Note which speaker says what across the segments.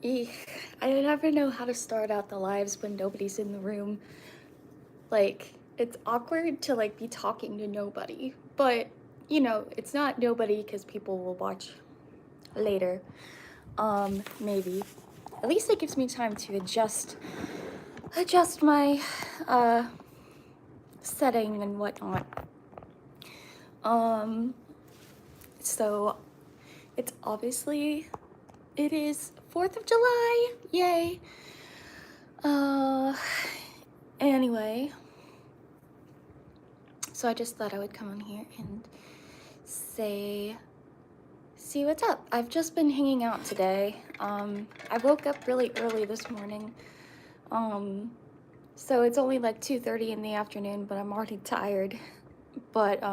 Speaker 1: Eek. I never know how to start out the lives when nobody's in the room. Like, it's awkward to like be talking to nobody, but you know, it's not nobody because people will watch later. Maybe. At least it gives me time to adjust my setting and whatnot. So it's obviously it is 4th of July. Yay. Anyway, so I just thought I would come on here and see what's up. I've just been hanging out today. I woke up really early this morning. So it's only like 2:30 in the afternoon, but I'm already tired. But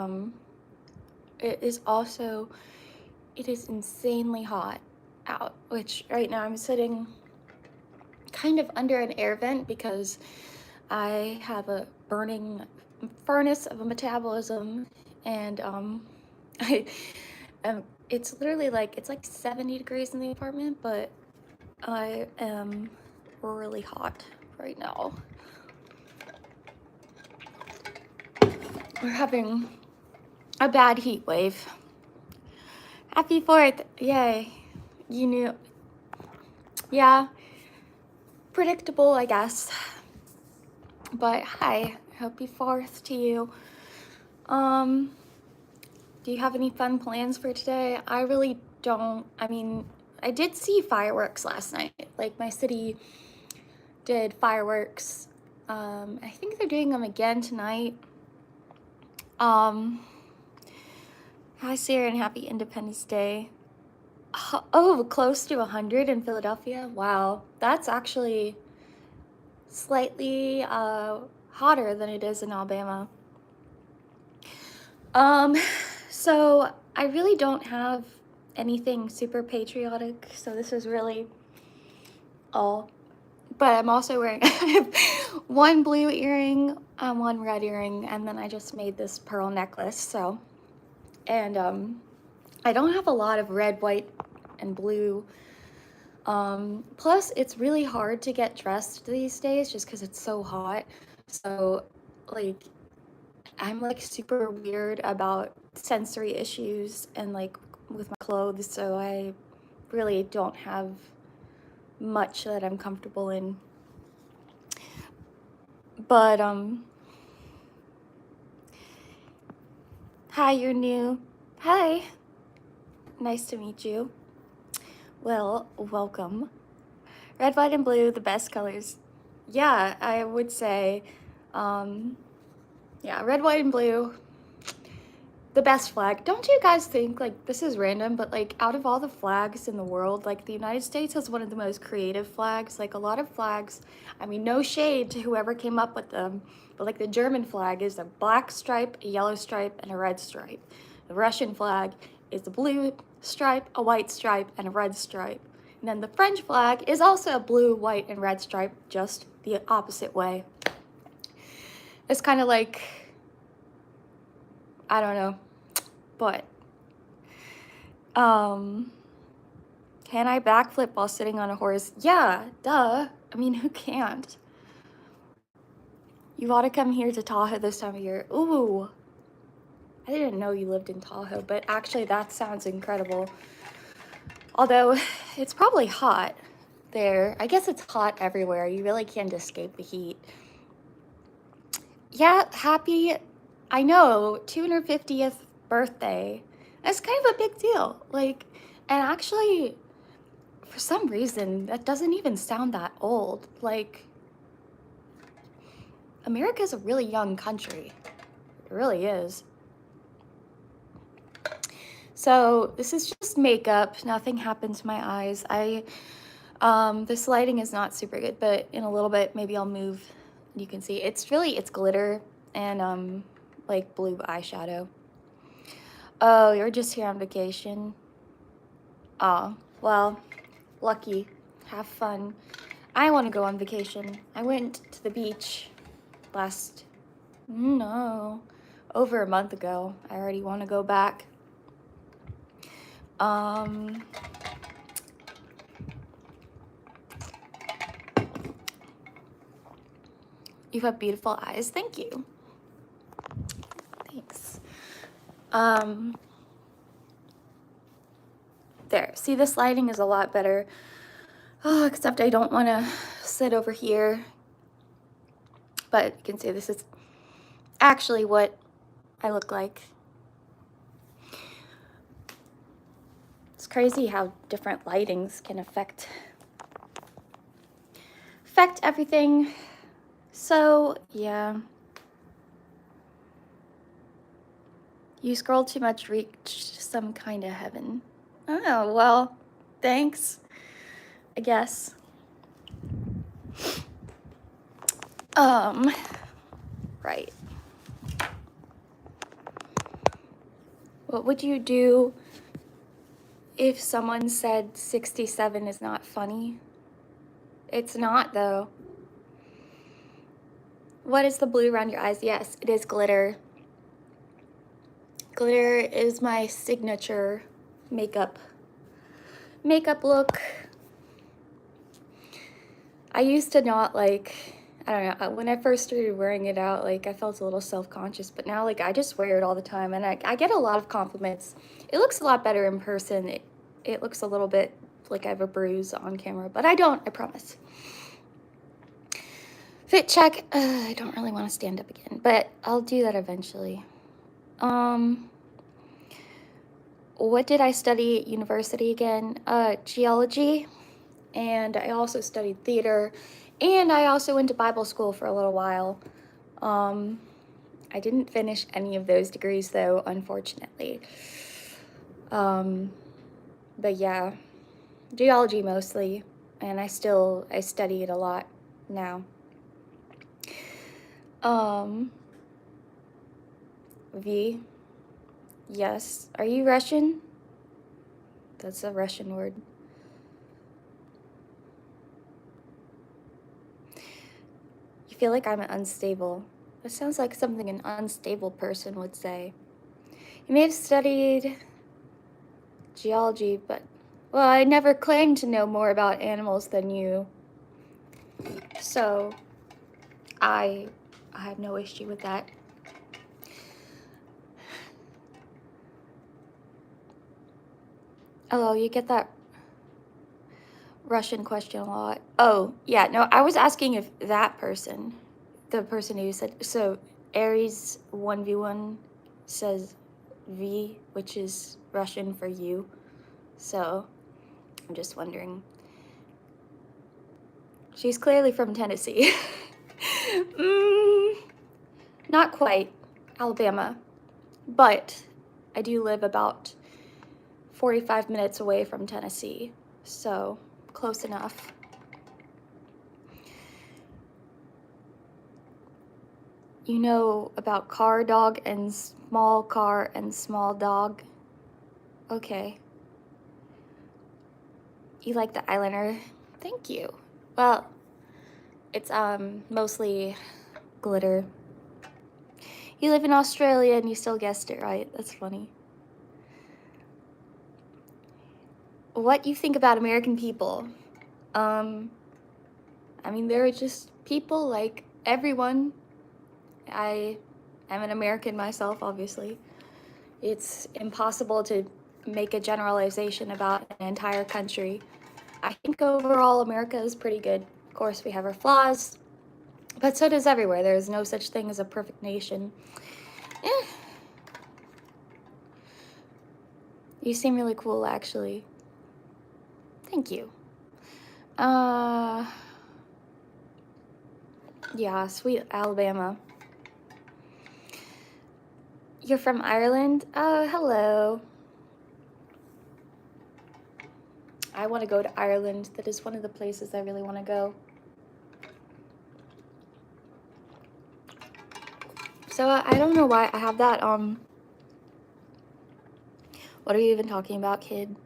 Speaker 1: it is insanely hot out, which right now I'm sitting kind of under an air vent because I have a burning furnace of a metabolism, and it's literally like, it's like 70 degrees in the apartment, but I am really hot right now. We're having a bad heat wave. Happy 4th, yay. You knew, yeah, predictable, I guess. But hi, happy 4th to you. Do you have any fun plans for today? I really don't. I mean, I did see fireworks last night. Like, my city did fireworks. I think they're doing them again tonight. Hi, Sarah, and happy Independence Day. Oh, close to 100 in Philadelphia. Wow, that's actually slightly hotter than it is in Alabama. So I really don't have anything super patriotic, so this is really all. But I'm also wearing one blue earring, one red earring, and then I just made this pearl necklace. So, and I don't have a lot of red, white, and blue. Plus, it's really hard to get dressed these days just because it's so hot. So, like, I'm like super weird about sensory issues and like with my clothes, so I really don't have much that I'm comfortable in. But hi, you're new. Hi, nice to meet you. Well, welcome. Red, white, and blue, the best colors. Yeah, I would say, yeah, red, white, and blue, the best flag. Don't you guys think, like, this is random, but like, out of all the flags in the world, like, the United States has one of the most creative flags. Like, a lot of flags, I mean, no shade to whoever came up with them, but like the German flag is a black stripe, a yellow stripe, and a red stripe. The Russian flag is a blue stripe, a white stripe, and a red stripe. And then the French flag is also a blue, white, and red stripe, just the opposite way. It's kind of like, I don't know, but can I backflip while sitting on a horse? Yeah, duh. I mean, who can't? You ought to come here to Tahoe this time of year. Ooh, I didn't know you lived in Tahoe, but actually that sounds incredible. Although it's probably hot there. I guess it's hot everywhere. You really can't escape the heat. Yeah, happy, I know, 250th birthday. That's kind of a big deal. Like, and actually, for some reason, that doesn't even sound that old. Like, America's a really young country. It really is. So this is just makeup. Nothing happened to my eyes. This lighting is not super good, but in a little bit, maybe I'll move. You can see it's glitter and like blue eyeshadow. Oh, you're just here on vacation. Oh, well, lucky. Have fun. I want to go on vacation. I went to the beach over a month ago. I already want to go back. You have beautiful eyes. Thank you. Thanks. There. See, this lighting is a lot better. Oh, except I don't want to sit over here. But you can see this is actually what I look like. It's crazy how different lightings can affect everything. So, yeah. You scroll too much, reach some kind of heaven. Oh, well, thanks, I guess. Right. What would you do if someone said 67 is not funny? It's not, though. What is the blue around your eyes? Yes, it is glitter. Glitter is my signature makeup look. I used to not like, I don't know, when I first started wearing it out, like I felt a little self-conscious, but now like I just wear it all the time and I get a lot of compliments. It looks a lot better in person. It looks a little bit like I have a bruise on camera, but I don't, I promise. Fit check, I don't really want to stand up again, but I'll do that eventually. What did I study at university again? Geology, and I also studied theater, and I also went to Bible school for a little while. I didn't finish any of those degrees though, unfortunately. But yeah, geology mostly, and I study it a lot now. V, yes. Are you Russian? That's a Russian word. You feel like I'm unstable. That sounds like something an unstable person would say. You may have studied geology, but, well, I never claimed to know more about animals than you. So, I have no issue with that. Oh, you get that Russian question a lot. Oh, yeah, no, I was asking if that person, the person who said, so Aries 1v1 says V, which is Russian for you. So, I'm just wondering. She's clearly from Tennessee. Not quite. Alabama. But I do live about 45 minutes away from Tennessee, so close enough. You know about car, dog, and small car and small dog? Okay. You like the eyeliner? Thank you. Well, it's mostly glitter. You live in Australia and you still guessed it right. That's funny. What you think about American people? I mean, they're just people like everyone. I am an American myself, obviously. It's impossible to make a generalization about an entire country. I think overall America is pretty good. Of course, we have our flaws, but so does everywhere. There's no such thing as a perfect nation. You seem really cool, actually. Thank you. Yeah, sweet Alabama. You're from Ireland? Oh, hello. I want to go to Ireland. That is one of the places I really want to go. So I don't know why I have that, what are you even talking about, kid?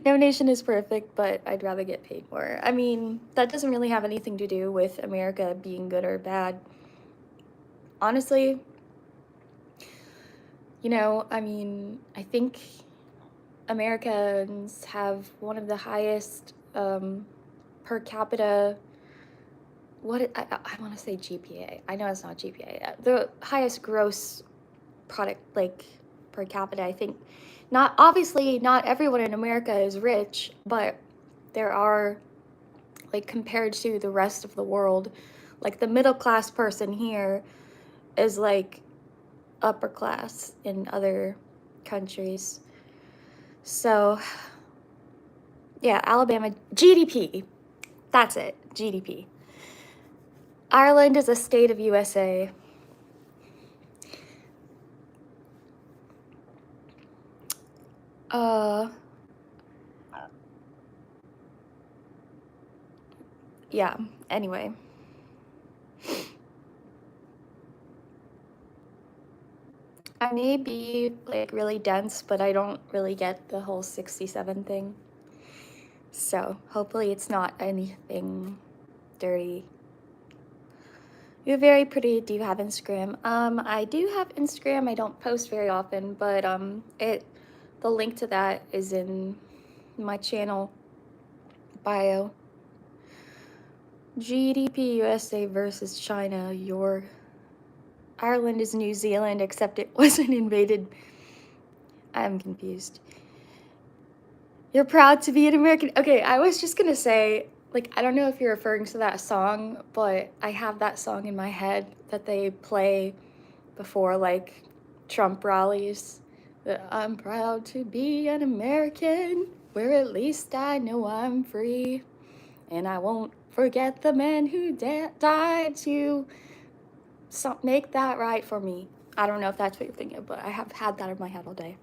Speaker 1: No nation is perfect, but I'd rather get paid more. I mean, that doesn't really have anything to do with America being good or bad. Honestly, you know, I mean, I think Americans have one of the highest per capita I want to say GPA. I know it's not GPA. The highest gross product, like, per capita, I think. Not obviously not everyone in America is rich, but there are, like, compared to the rest of the world, like the middle class person here is like upper class in other countries. So yeah, Alabama GDP. That's it. GDP. Ireland is a state of USA. Yeah, anyway. I may be, like, really dense, but I don't really get the whole 67 thing. So, hopefully it's not anything dirty. You're very pretty. Do you have Instagram? I do have Instagram. I don't post very often, but the link to that is in my channel bio. GDP USA versus China. Ireland is New Zealand, except it wasn't invaded. I'm confused. You're proud to be an American. Okay, I was just gonna say, like, I don't know if you're referring to that song, but I have that song in my head that they play before, like, Trump rallies. That I'm proud to be an American, where at least I know I'm free. And I won't forget the men who died to make that right for me. I don't know if that's what you're thinking of, but I have had that in my head all day.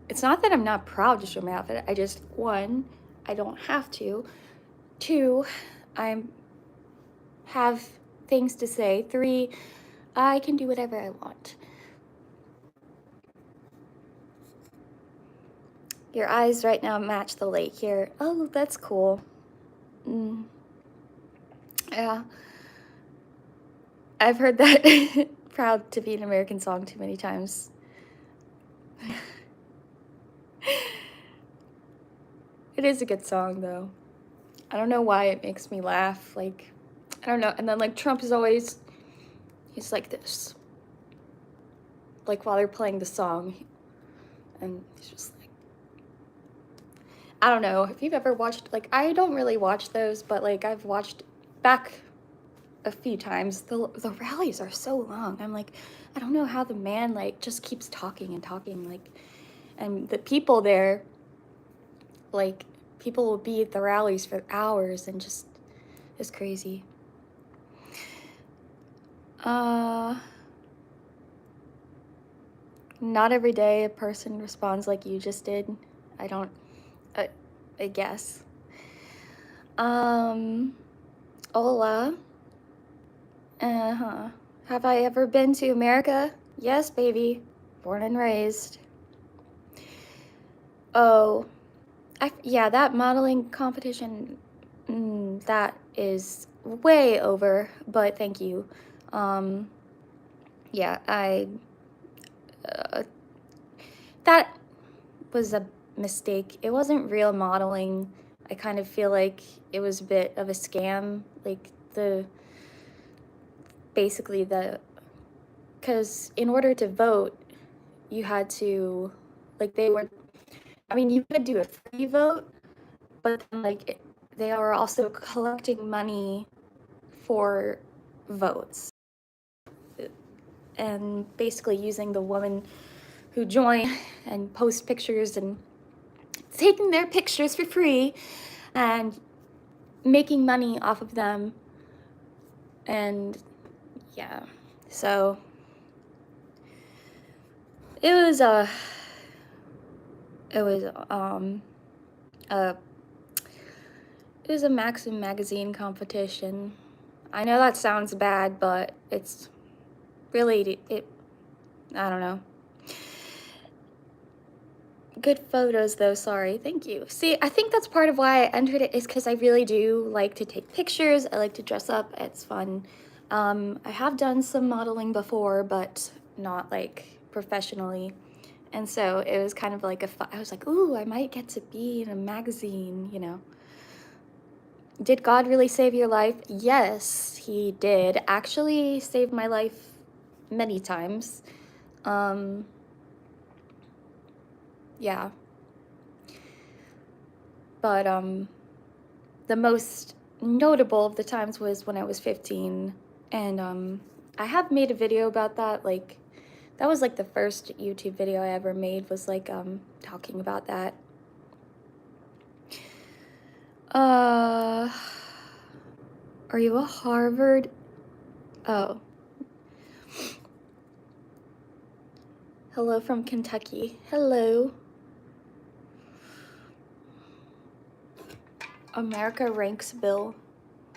Speaker 1: It's not that I'm not proud to show my outfit. I just, one, I don't have to. Two, I have things to say. Three, I can do whatever I want. Your eyes right now match the lake here. Oh, that's cool. Yeah. I've heard that proud to be an American song too many times. It is a good song, though. I don't know why it makes me laugh. Like, I don't know. And then, like, Trump is always, he's like this. Like, while they're playing the song. And he's just like, I don't know. If you've ever watched, like, I don't really watch those, but, like, I've watched back a few times. The rallies are so long. I'm like, I don't know how the man, like, just keeps talking and talking. Like, and the people there, like, people will be at the rallies for hours and just, it's crazy. Not every day a person responds like you just did. I guess. Hola. Have I ever been to America? Yes, baby. Born and raised. Oh, yeah, that modeling competition, that is way over, but thank you. Yeah, that was a mistake. It wasn't real modeling. I kind of feel like it was a bit of a scam, like because in order to vote, you had to, like, you could do a free vote, but then, like, they are also collecting money for votes and basically using the woman who join and post pictures and taking their pictures for free and making money off of them. And yeah, so it was a Maxim magazine competition. I know that sounds bad, but it's really, I don't know. Good photos though, sorry, thank you. See, I think that's part of why I entered it, is because I really do like to take pictures. I like to dress up, it's fun. I have done some modeling before, but not, like, professionally. And so it was kind of like I was like, ooh, I might get to be in a magazine, you know. Did God really save your life? Yes, he did. Actually saved my life many times. Yeah. But the most notable of the times was when I was 15, and I have made a video about that. Like, that was like the first YouTube video I ever made, was like talking about that. Are you a Harvard? Oh. Hello from Kentucky. Hello. America ranks Bill.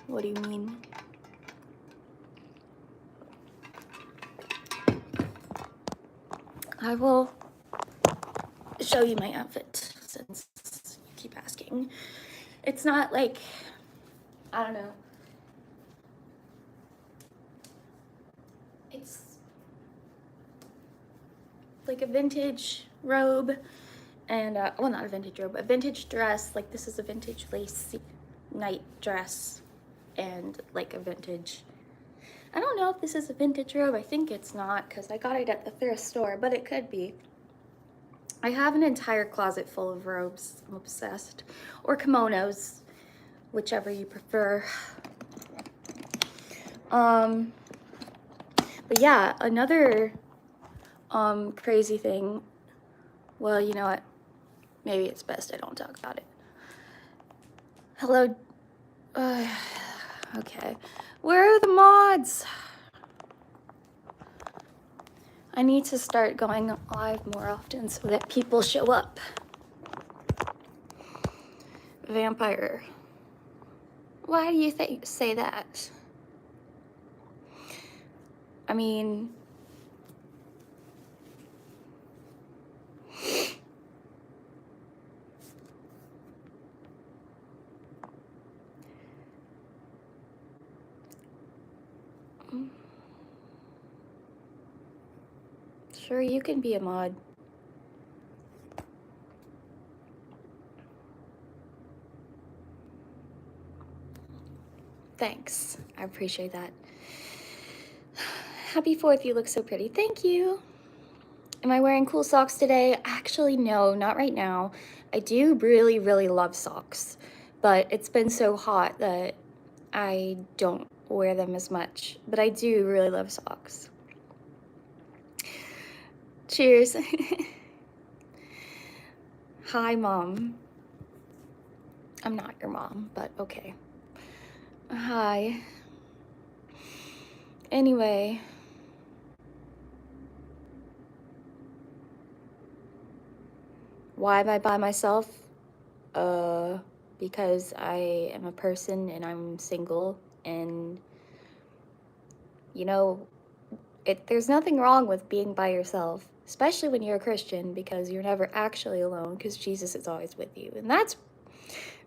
Speaker 1: What do you mean? I will show you my outfit since you keep asking. It's not like, I don't know. It's like a vintage robe and, well, not a vintage robe, a vintage dress. Like, this is a vintage lace night dress and like a vintage, I don't know if this is a vintage robe. I think it's not, because I got it at the thrift store, but it could be. I have an entire closet full of robes. I'm obsessed. Or kimonos, whichever you prefer. But yeah, another crazy thing. Well, you know what? Maybe it's best I don't talk about it. Hello. Okay. Where are the mods? I need to start going live more often so that people show up. Vampire. Why do you say that? I mean, sure, you can be a mod. Thanks. I appreciate that. Happy 4th, you look so pretty. Thank you. Am I wearing cool socks today? Actually, no, not right now. I do really, really love socks, but it's been so hot that I don't wear them as much, but I do really love socks. Cheers. Hi, Mom. I'm not your mom, but okay. Hi. Anyway. Why am I by myself? Because I am a person and I'm single, and you know, there's nothing wrong with being by yourself, especially when you're a Christian, because you're never actually alone, because Jesus is always with you. And that's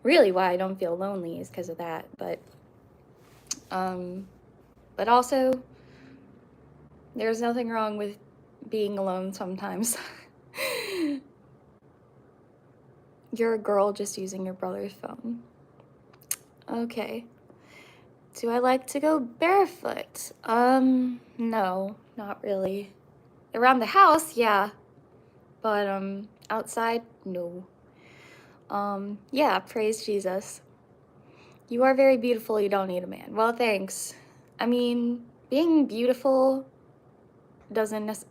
Speaker 1: really why I don't feel lonely, is because of that. But also, there's nothing wrong with being alone sometimes. You're a girl just using your brother's phone. Okay. Do I like to go barefoot? No, not really. Around the house, yeah. But, outside, no. Yeah, praise Jesus. You are very beautiful, you don't need a man. Well, thanks. I mean, being beautiful doesn't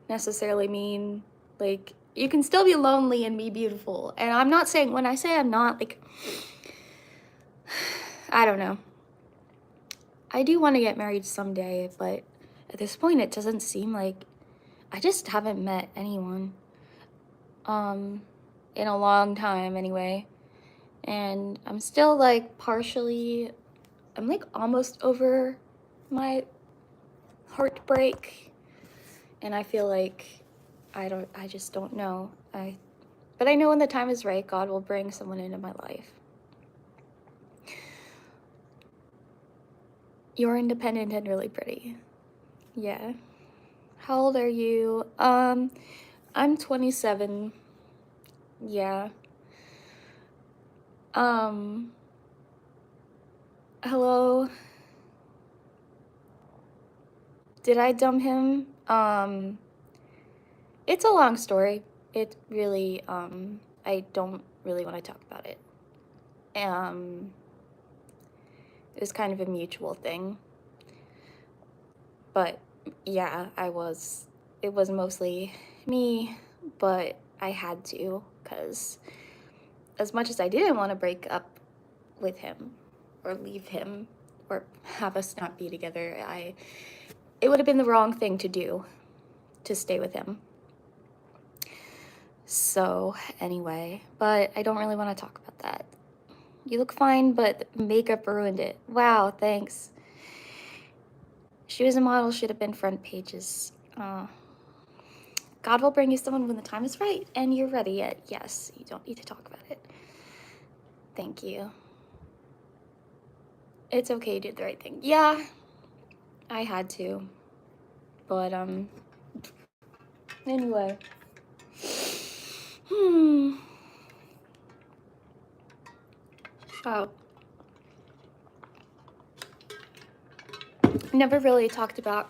Speaker 1: necessarily mean, like, you can still be lonely and be beautiful. And I'm not saying, when I say I'm not, like, I don't know. I do want to get married someday, but at this point it doesn't seem like, I just haven't met anyone. In a long time anyway. And I'm still like I'm like almost over my heartbreak. And I feel like I just don't know. But I know when the time is right, God will bring someone into my life. You're independent and really pretty. Yeah. How old are you? I'm 27. Yeah. Hello. Did I dump him? It's a long story. It really, I don't really want to talk about it. It was kind of a mutual thing. But yeah, it was mostly me, but I had to, because as much as I didn't want to break up with him or leave him or have us not be together, it would have been the wrong thing to do to stay with him. So anyway, but I don't really want to talk about that. You look fine, but makeup ruined it. Wow, thanks. She was a model, should have been front pages. God will bring you someone when the time is right and you're ready. Yes, you don't need to talk about it. Thank you. It's okay, you did the right thing. Yeah, I had to. But, anyway. Oh. Never really talked about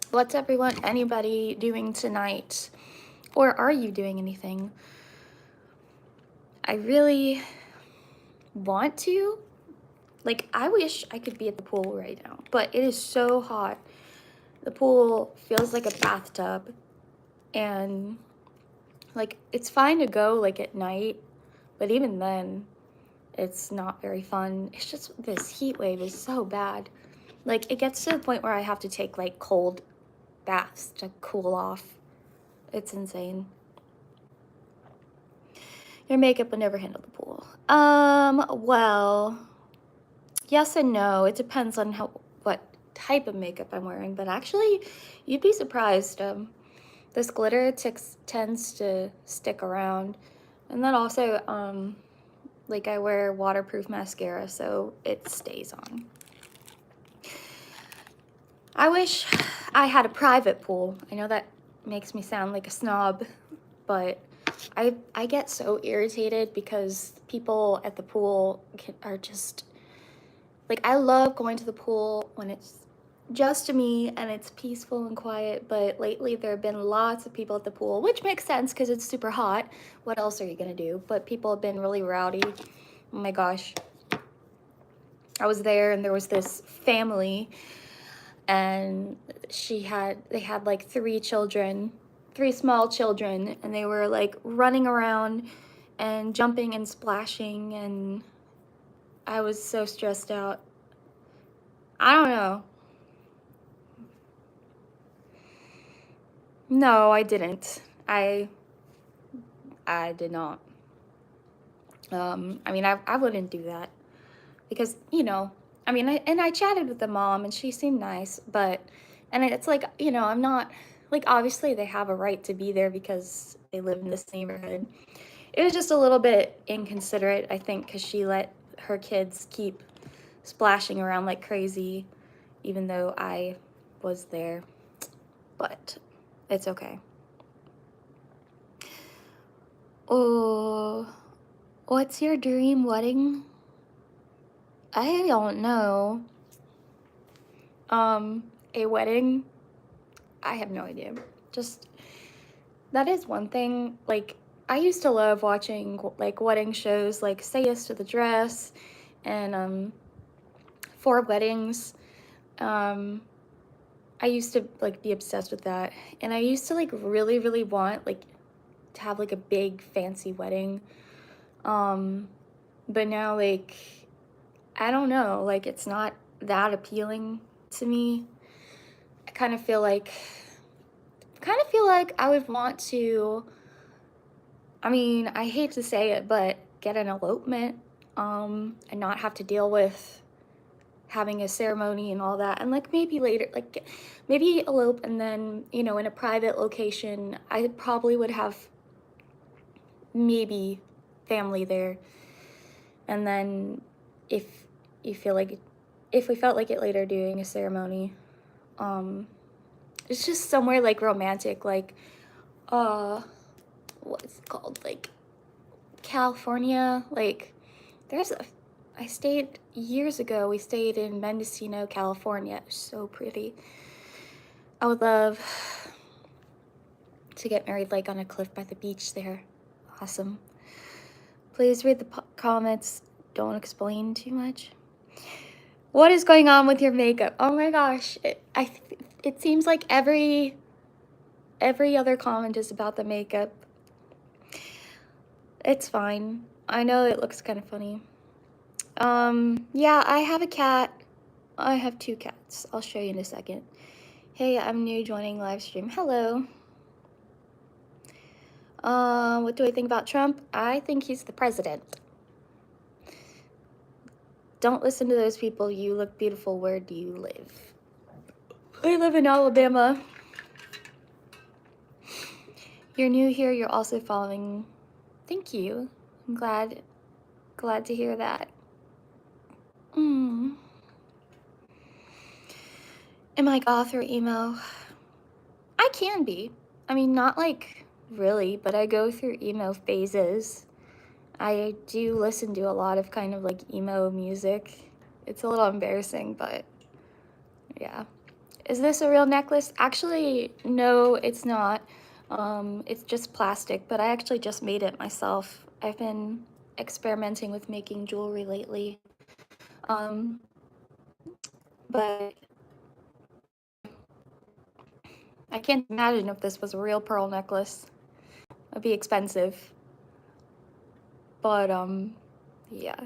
Speaker 1: what's anybody doing tonight? Or are you doing anything? I really want to. Like, I wish I could be at the pool right now, but it is so hot. The pool feels like a bathtub, and like, it's fine to go like at night, but even then, it's not very fun. It's just, this heat wave is so bad. Like, it gets to the point where I have to take like cold baths to cool off. It's insane. Your makeup would never handle the pool. Well, yes and no. It depends on what type of makeup I'm wearing, but actually, you'd be surprised. This glitter tends to stick around, and then also, like, I wear waterproof mascara, so it stays on. I wish I had a private pool. I know that makes me sound like a snob, but I get so irritated because people at the pool are just, like, I love going to the pool when it's just me and it's peaceful and quiet, but lately there have been lots of people at the pool, which makes sense because it's super hot. What else are you gonna do? But people have been really rowdy. Oh my gosh. I was there and there was this family, and they had like three small children, and they were like running around and jumping and splashing, and I was so stressed out. I don't know. No, I didn't. I did not. I mean, I wouldn't do that because, you know, I mean, I chatted with the mom and she seemed nice, but, and it's like, you know, I'm not, like, obviously they have a right to be there because they live in this neighborhood. It was just a little bit inconsiderate, I think, because she let her kids keep splashing around like crazy, even though I was there, but it's okay. Oh, what's your dream wedding? I don't know. A wedding? I have no idea. Just, that is one thing. Like, I used to love watching like wedding shows like Say Yes to the Dress and For Weddings. I used to like be obsessed with that, and I used to like really, really want like to have like a big fancy wedding. But now, like, I don't know, like, it's not that appealing to me. I kind of feel like I would want to, I mean, I hate to say it, but get an elopement, and not have to deal with having a ceremony and all that, and like maybe later, like maybe elope and then, you know, in a private location. I probably would have maybe family there, and then if we felt like it later, doing a ceremony. It's just somewhere like romantic, like what's it called? Like, California. Like, I stayed, years ago, we stayed in Mendocino, California. It was so pretty. I would love to get married, like, on a cliff by the beach there. Awesome. Please read the comments. Don't explain too much. What is going on with your makeup? Oh my gosh. It seems like every other comment is about the makeup. It's fine. I know it looks kind of funny. Yeah, I have a cat. I have 2 cats. I'll show you in a second. Hey, I'm new joining live stream. Hello. What do I think about Trump? I think he's the president. Don't listen to those people. You look beautiful. Where do you live? I live in Alabama. You're new here. You're also following. Thank you. I'm glad to hear that. Am I goth or emo? I can be. I mean, not like really, but I go through emo phases. I do listen to a lot of kind of like emo music. It's a little embarrassing, but yeah. Is this a real necklace? Actually, no, it's not. It's just plastic, but I actually just made it myself. I've been experimenting with making jewelry lately. But I can't imagine if this was a real pearl necklace. It'd be expensive. But, yeah.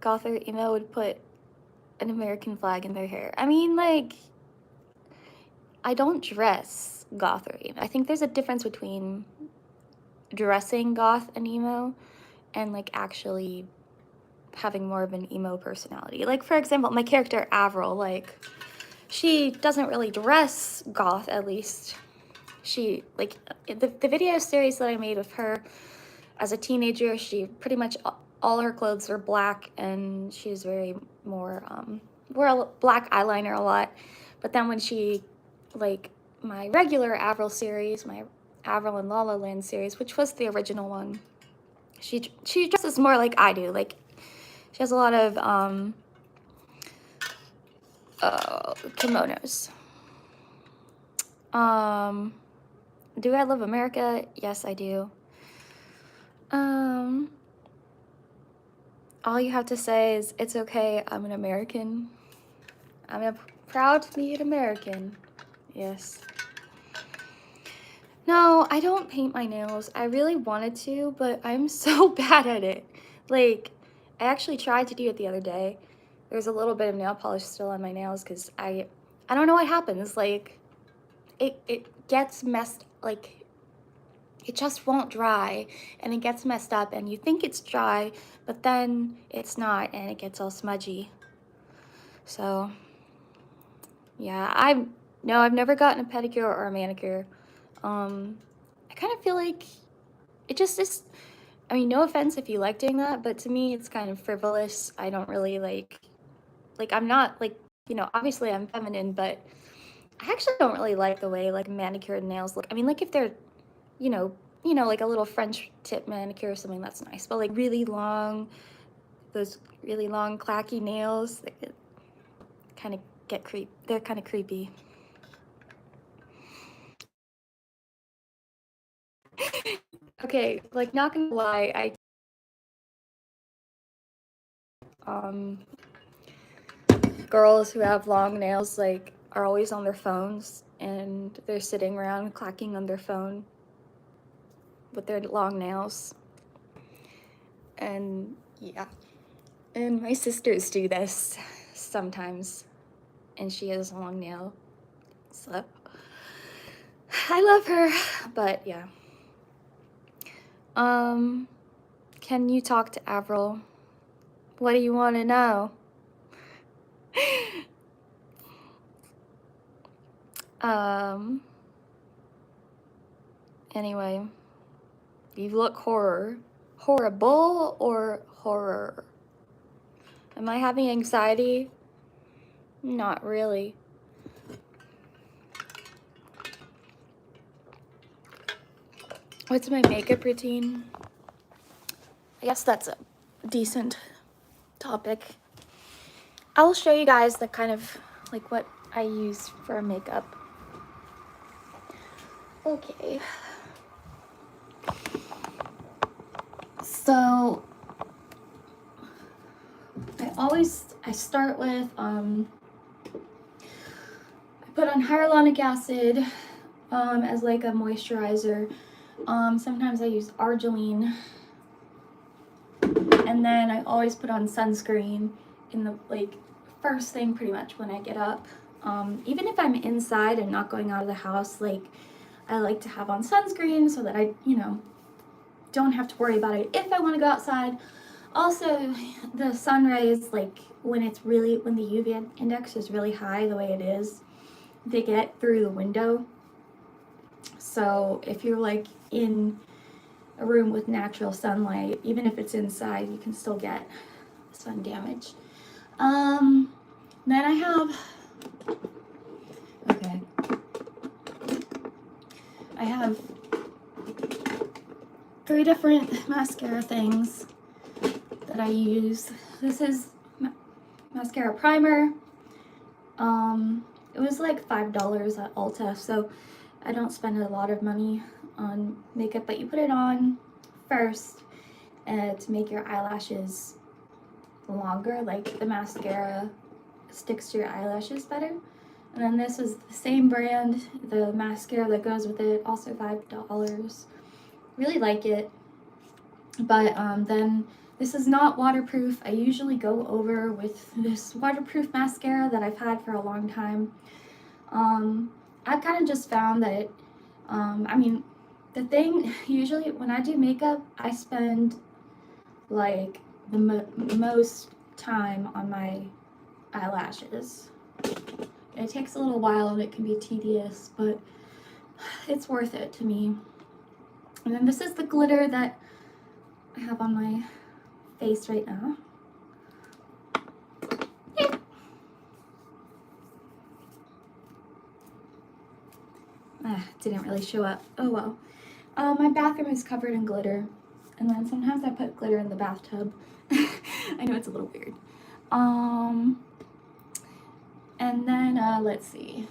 Speaker 1: Goth or emo would put an American flag in their hair. I mean, like, I don't dress goth or emo. I think there's a difference between dressing goth and emo and, like, actually having more of an emo personality. Like, for example, my character Avril, like, she doesn't really dress goth, at least. She, like, the video series that I made of her as a teenager, she pretty much, all her clothes are black, and she's very more, wore black eyeliner a lot. But then when she, like, my regular Avril series, my Avril and La La Land series, which was the original one, she dresses more like I do. Like, she has a lot of, kimonos. Do I love America? Yes, I do. All you have to say is, it's okay, I'm an American. I'm proud to be an American. Yes. No, I don't paint my nails. I really wanted to, but I'm so bad at it. Like, I actually tried to do it the other day. There's a little bit of nail polish still on my nails because I don't know what happens. Like, it gets messed, like, it just won't dry, and it gets messed up, and you think it's dry, but then it's not, and it gets all smudgy. So, yeah, I've never gotten a pedicure or a manicure. I kind of feel like it just is, I mean, no offense if you like doing that, but to me, it's kind of frivolous. I don't really like, I'm not, like, you know, obviously I'm feminine, but I actually don't really like the way, like, manicured nails look. I mean, like, if they're, you know, like a little French tip manicure or something, that's nice. But, like, really long, those really long, clacky nails, like, kind of they're kind of creepy. Okay, like, not gonna lie, girls who have long nails, like, are always on their phones, and they're sitting around clacking on their phone with their long nails. And yeah, and my sisters do this sometimes, and she has a long nail, so I love her. But yeah, can you talk to Avril? What do you want to know? Anyway, you look horrible or horror? Am I having anxiety? Not really. What's my makeup routine? I guess that's a decent topic. I'll show you guys the kind of like what I use for makeup. Okay. So I start with I put on hyaluronic acid as like a moisturizer. Sometimes I use arginine, and then I always put on sunscreen in the like first thing pretty much when I get up. Even if I'm inside and not going out of the house, like I like to have on sunscreen so that I, don't have to worry about it if I want to go outside. Also, the sun rays, like when the UV index is really high the way it is, they get through the window. So if you're like in a room with natural sunlight, even if it's inside, you can still get sun damage. Then I have 3 different mascara things that I use. This is mascara primer. It was like $5 at Ulta, so I don't spend a lot of money on makeup, but you put it on first to make your eyelashes longer, like the mascara sticks to your eyelashes better. And then this is the same brand, the mascara that goes with it, also $5. Really like it, but then this is not waterproof. I usually go over with this waterproof mascara that I've had for a long time. I've kind of just found that, the thing, usually when I do makeup, I spend like the most time on my eyelashes. It takes a little while and it can be tedious, but it's worth it to me. And then this is the glitter that I have on my face right now. Didn't really show up. Oh well. My bathroom is covered in glitter, and then sometimes I put glitter in the bathtub. I know it's a little weird. And then let's see.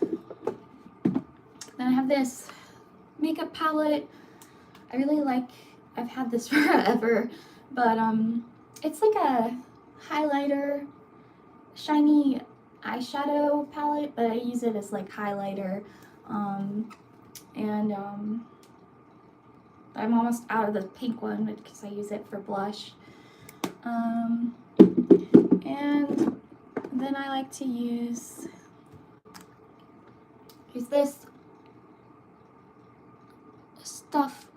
Speaker 1: Then I have this makeup palette. I really like. I've had this forever, but it's like a highlighter, shiny eyeshadow palette, but I use it as like highlighter. And I'm almost out of the pink one because I use it for blush. And then I like to use this stuff.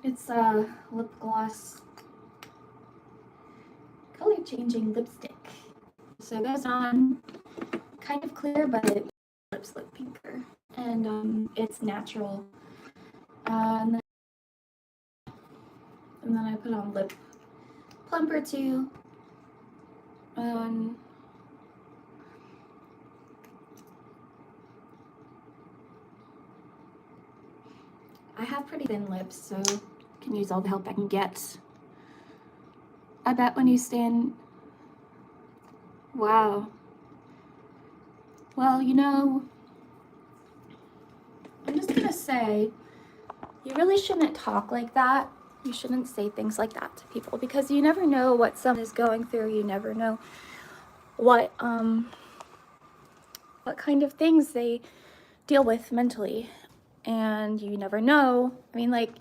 Speaker 1: It's a lip gloss color changing lipstick. So it goes on kind of clear, but it lips look pinker, and it's natural. And then I put on lip plumper too. I have pretty thin lips, so I can use all the help I can get. I bet when you stand... Wow. Well, I'm just gonna say, you really shouldn't talk like that. You shouldn't say things like that to people, because you never know what someone is going through. You never know what kind of things they deal with mentally. And you never know. I mean, like,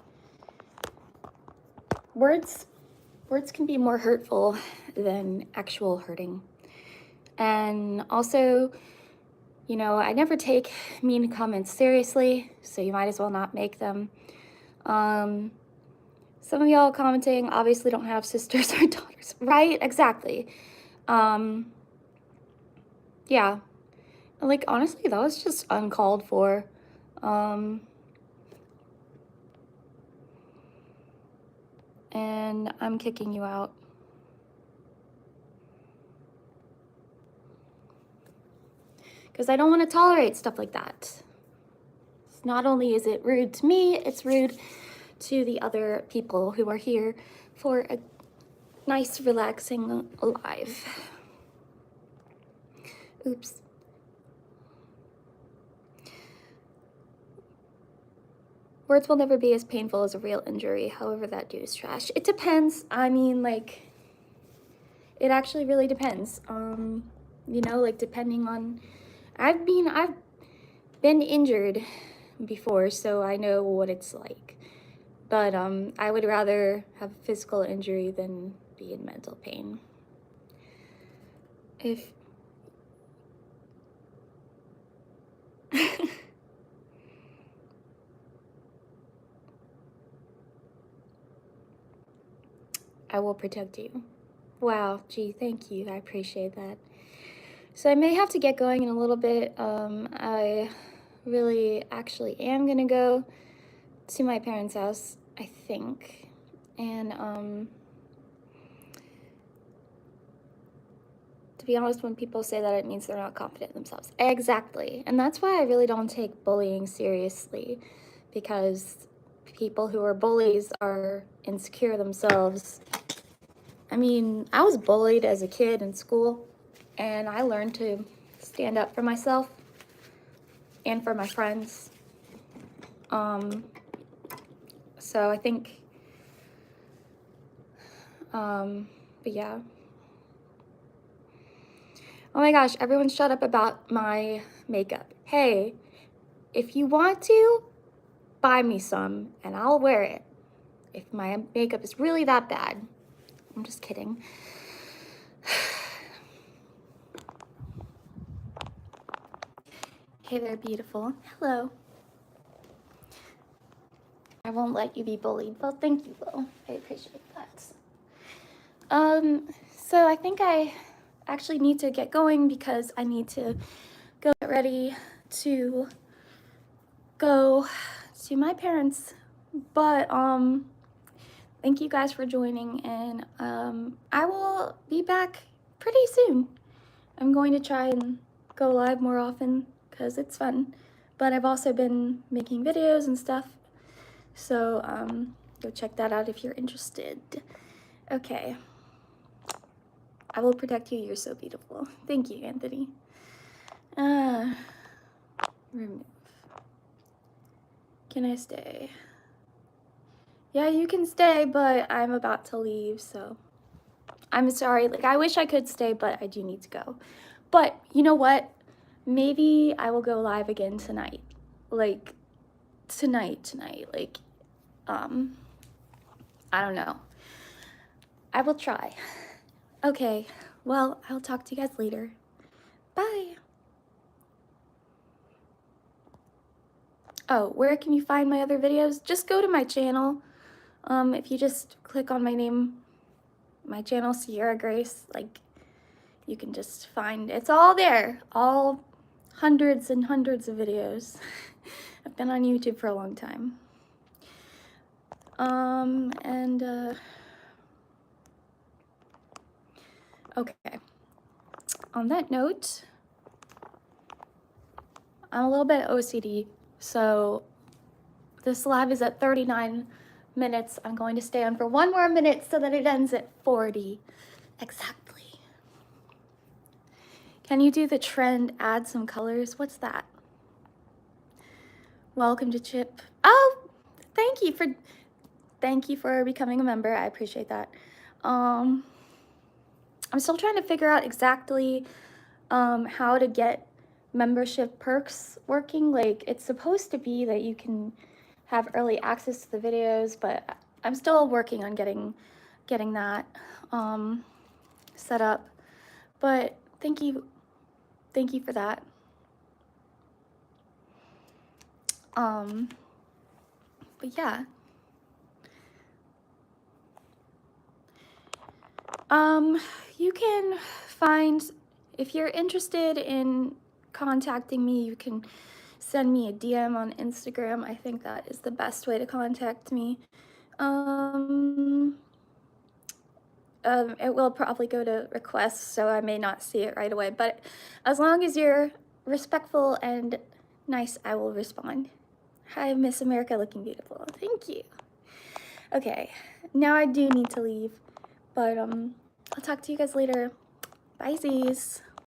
Speaker 1: words can be more hurtful than actual hurting. And also, I never take mean comments seriously, so you might as well not make them. Some of y'all commenting obviously don't have sisters or daughters, right? Exactly. Yeah. Like, honestly, that was just uncalled for. And I'm kicking you out. Because I don't want to tolerate stuff like that. not only is it rude to me, it's rude to the other people who are here for a nice, relaxing live. Oops. Words will never be as painful as a real injury. However, that dude is trash. It depends. I mean, like, it actually really depends. You know, like, depending on, I've been injured before, so I know what it's like. But I would rather have a physical injury than be in mental pain. If I will protect you. Wow, gee, thank you. I appreciate that. So I may have to get going in a little bit. I really actually am gonna go to my parents' house, I think. And to be honest, when people say that, it means they're not confident in themselves. Exactly. And that's why I really don't take bullying seriously, because people who are bullies are insecure themselves. I mean, I was bullied as a kid in school, and I learned to stand up for myself and for my friends. So I think, but yeah. Oh my gosh, everyone shut up about my makeup. Hey, if you want to, buy me some and I'll wear it. If my makeup is really that bad. I'm just kidding. Hey there, beautiful. Hello. I won't let you be bullied. Well, thank you, though. I appreciate that. So I think I actually need to get going because I need to go get ready to go to my parents. But thank you guys for joining, and I will be back pretty soon. I'm going to try and go live more often because it's fun, but I've also been making videos and stuff, so go check that out if you're interested. Okay, I will protect you. You're so beautiful. Thank you, Anthony. Remove. Can I stay? Yeah, you can stay, but I'm about to leave, so I'm sorry. Like, I wish I could stay, but I do need to go. But you know what? Maybe I will go live again tonight. Like, tonight. Like, I don't know. I will try. Okay, well, I'll talk to you guys later. Bye. Oh, where can you find my other videos? Just go to my channel. If you just click on my name, my channel, Sierra Grace, like, you can just find, it's all there. All hundreds and hundreds of videos. I've been on YouTube for a long time. Okay. On that note, I'm a little bit OCD, so this live is at 39 minutes. I'm going to stay on for one more minute so that it ends at 40. Exactly. Can you do the trend, add some colors? What's that? Welcome to Chip. Oh, thank you for becoming a member. I appreciate that. I'm still trying to figure out exactly how to get membership perks working. Like, it's supposed to be that you can have early access to the videos, but I'm still working on getting that set up. But thank you for that. But yeah. You can find, if you're interested in contacting me, you can send me a DM on Instagram. I think that is the best way to contact me. It will probably go to requests, so I may not see it right away, but as long as you're respectful and nice, I will respond. Hi, Miss America looking beautiful. Thank you. Okay, now I do need to leave, but I'll talk to you guys later. Bye, Z's.